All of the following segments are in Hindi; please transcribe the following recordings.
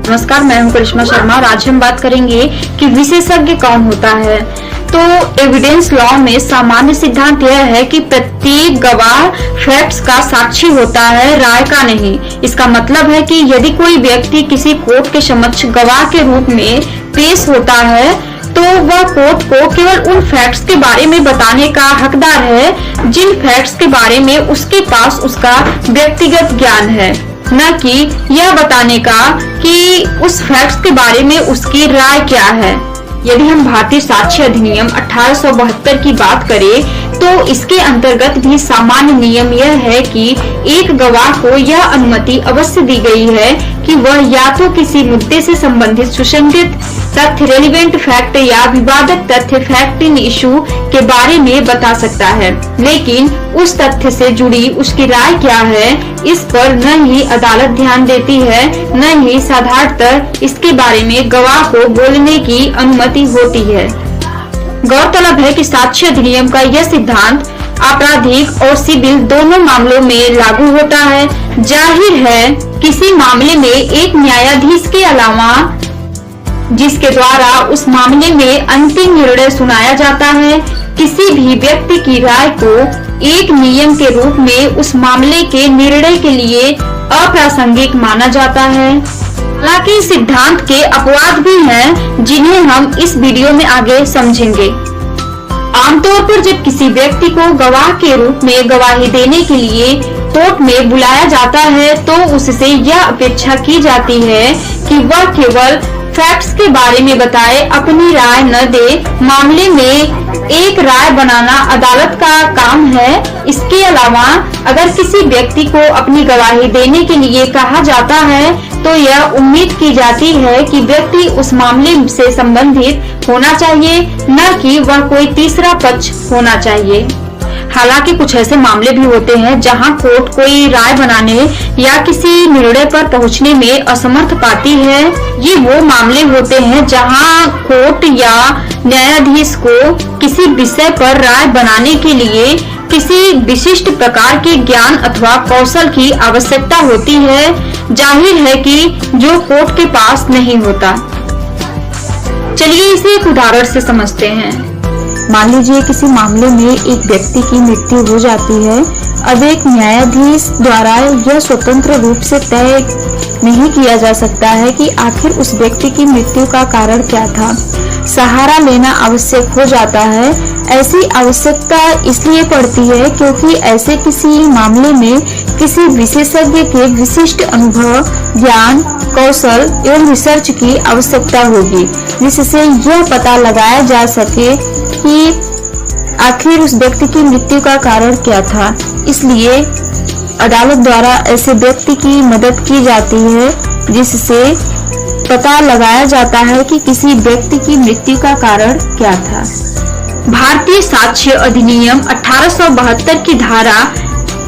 नमस्कार, मैं हूं करिश्मा शर्मा और आज हम बात करेंगे कि विशेषज्ञ कौन होता है। तो एविडेंस लॉ में सामान्य सिद्धांत यह है कि प्रत्येक गवाह फैक्ट्स का साक्षी होता है, राय का नहीं। इसका मतलब है कि यदि कोई व्यक्ति किसी कोर्ट के समक्ष गवाह के रूप में पेश होता है तो वह कोर्ट को केवल उन फैक्ट्स के बारे में बताने का हकदार है जिन फैक्ट्स के बारे में उसके पास उसका व्यक्तिगत ज्ञान है, न कि यह बताने का कि उस फैक्ट्स के बारे में उसकी राय क्या है। यदि हम भारतीय साक्ष्य अधिनियम 1872 की बात करें तो इसके अंतर्गत भी सामान्य नियम यह है कि एक गवाह को यह अनुमति अवश्य दी गई है कि वह या तो किसी मुद्दे से संबंधित सुसंगत तथ्य रेलिवेंट फैक्ट या विवादक तथ्य फैक्ट इन इशू के बारे में बता सकता है, लेकिन उस तथ्य से जुड़ी उसकी राय क्या है इस पर न ही अदालत ध्यान देती है, न ही साधारणतः इसके बारे में गवाह को बोलने की अनुमति होती है। गौरतलब है कि साक्ष्य अधिनियम का यह सिद्धांत आपराधिक और सिविल दोनों मामलों में लागू होता है। जाहिर है किसी मामले में एक न्यायाधीश के अलावा जिसके द्वारा उस मामले में अंतिम निर्णय सुनाया जाता है, किसी भी व्यक्ति की राय को एक नियम के रूप में उस मामले के निर्णय के लिए अप्रासंगिक माना जाता है। हालांकि सिद्धांत के अपवाद भी हैं जिन्हें हम इस वीडियो में आगे समझेंगे। आमतौर पर जब किसी व्यक्ति को गवाह के रूप में गवाही देने के लिए कोर्ट में बुलाया जाता है तो उससे यह अपेक्षा की जाती है कि वह केवल फैक्ट्स के बारे में बताए, अपनी राय न दे। मामले में एक राय बनाना अदालत का काम है। इसके अलावा अगर किसी व्यक्ति को अपनी गवाही देने के लिए कहा जाता है तो यह उम्मीद की जाती है कि व्यक्ति उस मामले से संबंधित होना चाहिए, न कि वह कोई तीसरा पक्ष होना चाहिए। हालांकि कुछ ऐसे मामले भी होते हैं जहां कोर्ट कोई राय बनाने या किसी निर्णय पर पहुंचने में असमर्थ पाती है। ये वो मामले होते हैं जहां कोर्ट या न्यायाधीश को किसी विषय पर राय बनाने के लिए किसी विशिष्ट प्रकार के ज्ञान अथवा कौशल की आवश्यकता होती है, जाहिर है कि जो कोर्ट के पास नहीं होता। चलिए इसे एक उदाहरण से समझते हैं। मान लीजिए किसी मामले में एक व्यक्ति की मृत्यु हो जाती है। अब एक न्यायाधीश द्वारा यह स्वतंत्र रूप से तय नहीं किया जा सकता है कि आखिर उस व्यक्ति की मृत्यु का कारण क्या था। सहारा लेना आवश्यक हो जाता है। ऐसी आवश्यकता इसलिए पड़ती है क्योंकि ऐसे किसी मामले में किसी विशेषज्ञ के विशिष्ट अनुभव, ज्ञान, कौशल एवं रिसर्च की आवश्यकता होगी, जिससे यह पता लगाया जा सके कि आखिर उस व्यक्ति की मृत्यु का कारण क्या था। इसलिए अदालत द्वारा ऐसे व्यक्ति की मदद की जाती है जिससे पता लगाया जाता है कि किसी व्यक्ति की मृत्यु का कारण क्या था। भारतीय साक्ष्य अधिनियम 1872 की धारा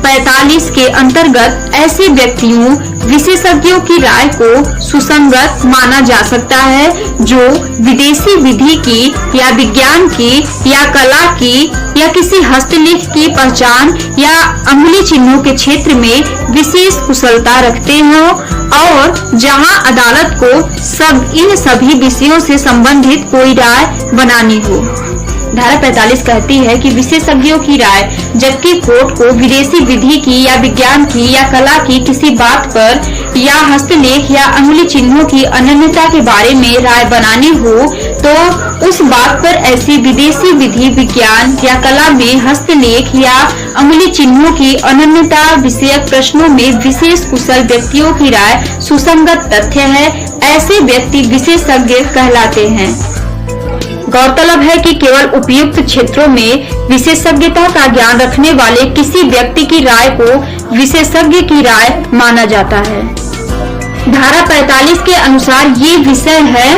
45 के अंतर्गत ऐसे व्यक्तियों विशेषज्ञों की राय को सुसंगत माना जा सकता है जो विदेशी विधि की या विज्ञान की या कला की या किसी हस्तलेख की पहचान या अंगुली चिन्हों के क्षेत्र में विशेष कुशलता रखते हों और जहां अदालत को इन सभी विषयों से संबंधित कोई राय बनानी हो। धारा 45 कहती है कि विशेषज्ञों की राय, जबकि कोर्ट को विदेशी विधि की या विज्ञान की या कला की किसी बात पर या हस्तलेख या अंगुली चिन्हों की अनन्यता के बारे में राय बनानी हो तो उस बात पर ऐसी विदेशी विधि, विज्ञान या कला में हस्तलेख या अंगुली चिन्हों की अनन्यता विषयक प्रश्नों में विशेष कुशल व्यक्तियों की राय सुसंगत तथ्य है। ऐसे व्यक्ति विशेषज्ञ कहलाते हैं। गौरतलब है कि केवल उपयुक्त क्षेत्रों में विशेषज्ञता का ज्ञान रखने वाले किसी व्यक्ति की राय को विशेषज्ञ की राय माना जाता है। धारा 45 के अनुसार ये विषय है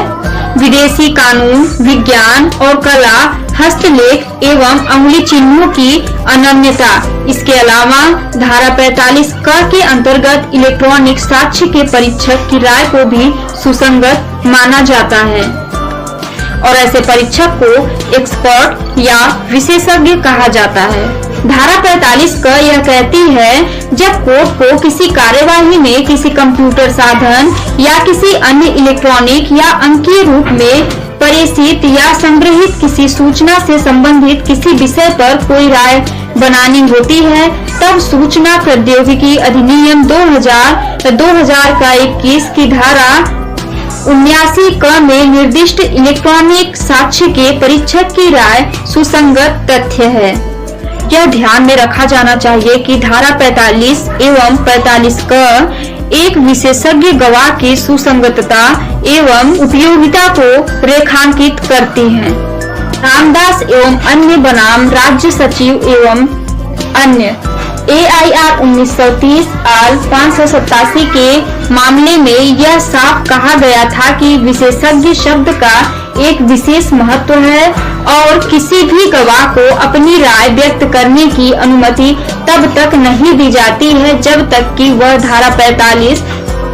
विदेशी कानून, विज्ञान और कला, हस्तलेख एवं अंगुली चिन्हों की अनन्यता। इसके अलावा धारा 45 क के अंतर्गत इलेक्ट्रॉनिक साक्ष्य के परीक्षक की राय को भी सुसंगत माना जाता है और ऐसे परीक्षक को एक्सपर्ट या विशेषज्ञ कहा जाता है। धारा 45 क यह कहती है, जब कोर्ट को किसी कार्यवाही में किसी कंप्यूटर साधन या किसी अन्य इलेक्ट्रॉनिक या अंकीय रूप में प्रेषित या संग्रहित किसी सूचना से संबंधित किसी विषय पर कोई राय बनानी होती है, तब सूचना प्रौद्योगिकी अधिनियम 2000 का 21 की धारा 79 क में निर्दिष्ट इलेक्ट्रॉनिक साक्ष्य के परीक्षक की राय सुसंगत तथ्य है। यह ध्यान में रखा जाना चाहिए कि धारा 45 एवं 45 क एक विशेषज्ञ गवाह की सुसंगतता एवं उपयोगिता को रेखांकित करती हैं। रामदास एवं अन्य बनाम राज्य सचिव एवं अन्य AIR 1930 आल 587 के मामले में यह साफ कहा गया था कि विशेषज्ञ शब्द का एक विशेष महत्व है और किसी भी गवाह को अपनी राय व्यक्त करने की अनुमति तब तक नहीं दी जाती है जब तक कि वह धारा 45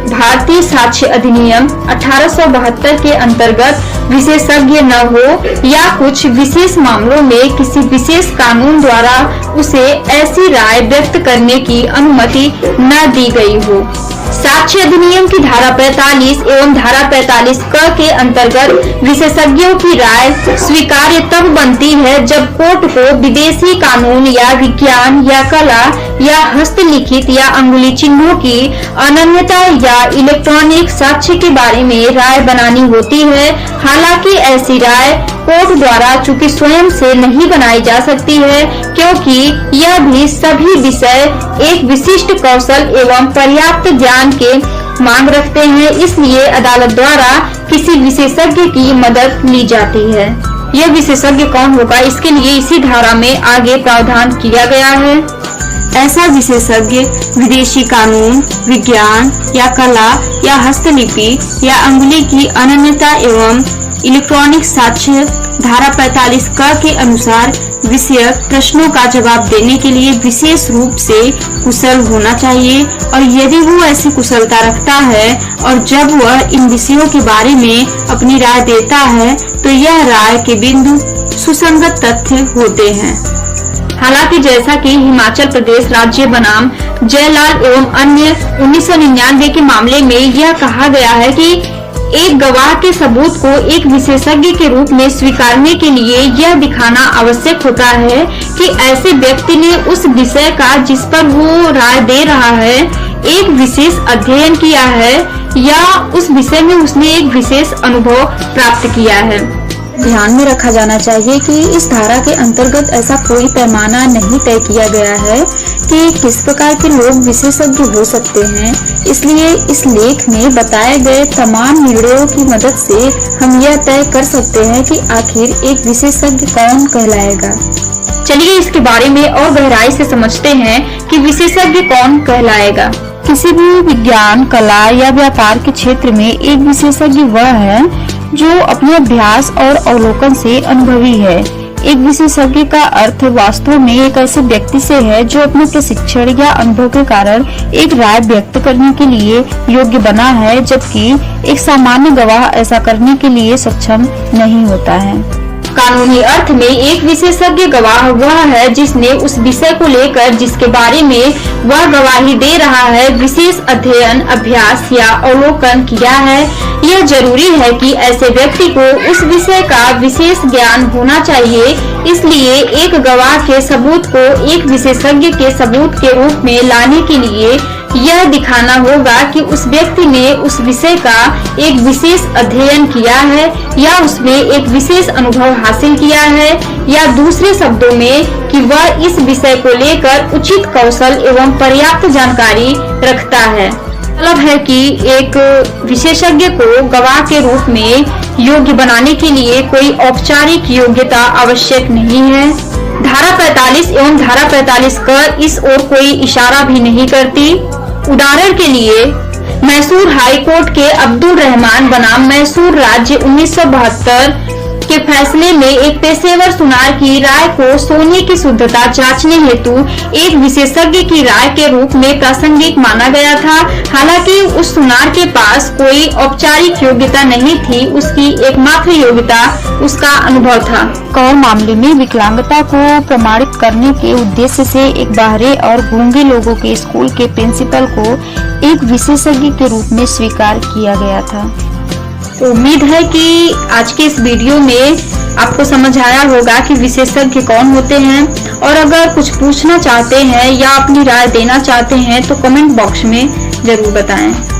भारतीय साक्ष्य अधिनियम 1872 के अंतर्गत विशेषज्ञ न हो या कुछ विशेष मामलों में किसी विशेष कानून द्वारा उसे ऐसी राय व्यक्त करने की अनुमति न दी गई हो। साक्ष्य अधिनियम की धारा 45 एवं धारा 45 क के अंतर्गत विशेषज्ञों की राय स्वीकार्य तब बनती है जब कोर्ट को विदेशी कानून या विज्ञान या कला या हस्तलिखित या अंगुली चिन्हों की अनन्यता या इलेक्ट्रॉनिक साक्ष्य के बारे में राय बनानी होती है। हालांकि ऐसी राय कोर्ट द्वारा चूंकि स्वयं से नहीं बनाई जा सकती है, क्योंकि यह भी सभी विषय एक विशिष्ट कौशल एवं पर्याप्त ज्ञान के मांग रखते हैं, इसलिए अदालत द्वारा किसी विशेषज्ञ की मदद ली जाती है। यह विशेषज्ञ कौन होगा, इसके लिए इसी धारा में आगे प्रावधान किया गया है। ऐसा विशेषज्ञ विदेशी कानून, विज्ञान या कला या हस्तलिपि या अंगुली की अनन्यता एवं इलेक्ट्रॉनिक साक्ष्य धारा 45 क के अनुसार विषयक प्रश्नों का जवाब देने के लिए विशेष रूप से कुशल होना चाहिए, और यदि वो ऐसी कुशलता रखता है और जब वह इन विषयों के बारे में अपनी राय देता है तो यह राय के बिंदु सुसंगत तथ्य होते हैं। हालांकि जैसा कि हिमाचल प्रदेश राज्य बनाम जयलाल एवं अन्य 1999 के मामले में यह कहा गया है कि एक गवाह के सबूत को एक विशेषज्ञ के रूप में स्वीकारने के लिए यह दिखाना आवश्यक होता है कि ऐसे व्यक्ति ने उस विषय का जिस पर वो राय दे रहा है एक विशेष अध्ययन किया है या उस विषय में उसने एक विशेष अनुभव प्राप्त किया है। ध्यान में रखा जाना चाहिए कि इस धारा के अंतर्गत ऐसा कोई पैमाना नहीं तय किया गया है कि किस प्रकार के लोग विशेषज्ञ हो सकते हैं। इसलिए इस लेख में बताए गए तमाम निर्णयों की मदद से हम यह तय कर सकते हैं कि आखिर एक विशेषज्ञ कौन कहलाएगा। चलिए इसके बारे में और गहराई से समझते हैं कि विशेषज्ञ कौन कहलाएगा। किसी भी विज्ञान, कला या व्यापार के क्षेत्र में एक विशेषज्ञ वह है जो अपने अभ्यास और अवलोकन से अनुभवी है। एक विशेषज्ञ का अर्थ वास्तव में एक ऐसे व्यक्ति से है जो अपने प्रशिक्षण या अनुभव के कारण एक राय व्यक्त करने के लिए योग्य बना है, जबकि एक सामान्य गवाह ऐसा करने के लिए सक्षम नहीं होता है। कानूनी अर्थ में एक विशेषज्ञ गवाह वह है जिसने उस विषय को लेकर जिसके बारे में वह गवाही दे रहा है विशेष अध्ययन, अभ्यास या अवलोकन किया है। यह जरूरी है कि ऐसे व्यक्ति को उस विषय का विशेष ज्ञान होना चाहिए। इसलिए एक गवाह के सबूत को एक विशेषज्ञ के सबूत के रूप में लाने के लिए यह दिखाना होगा कि उस व्यक्ति ने उस विषय का एक विशेष अध्ययन किया है या उसमें एक विशेष अनुभव हासिल किया है, या दूसरे शब्दों में कि वह इस विषय को लेकर उचित कौशल एवं पर्याप्त जानकारी रखता है। मतलब है कि एक विशेषज्ञ को गवाह के रूप में योग्य बनाने के लिए कोई औपचारिक योग्यता आवश्यक नहीं है। धारा 45 एवं धारा 45 क इस ओर कोई इशारा भी नहीं करती। उदाहरण के लिए मैसूर हाई कोर्ट के अब्दुल रहमान बनाम मैसूर राज्य 1972 के फैसले में एक पेशेवर सुनार की राय को सोने की शुद्धता जांचने हेतु एक विशेषज्ञ की राय के रूप में प्रासंगिक माना गया था। हालांकि उस सुनार के पास कोई औपचारिक योग्यता नहीं थी, उसकी एकमात्र योग्यता उसका अनुभव था। और मामले में विकलांगता को प्रमाणित करने के उद्देश्य से एक बहरे और गूंगे लोगों के स्कूल के प्रिंसिपल को एक विशेषज्ञ के रूप में स्वीकार किया गया था। तो उम्मीद है कि आज के इस वीडियो में आपको समझ आया होगा कि विशेषज्ञ कौन होते हैं, और अगर कुछ पूछना चाहते हैं या अपनी राय देना चाहते हैं तो कमेंट बॉक्स में जरूर बताएं।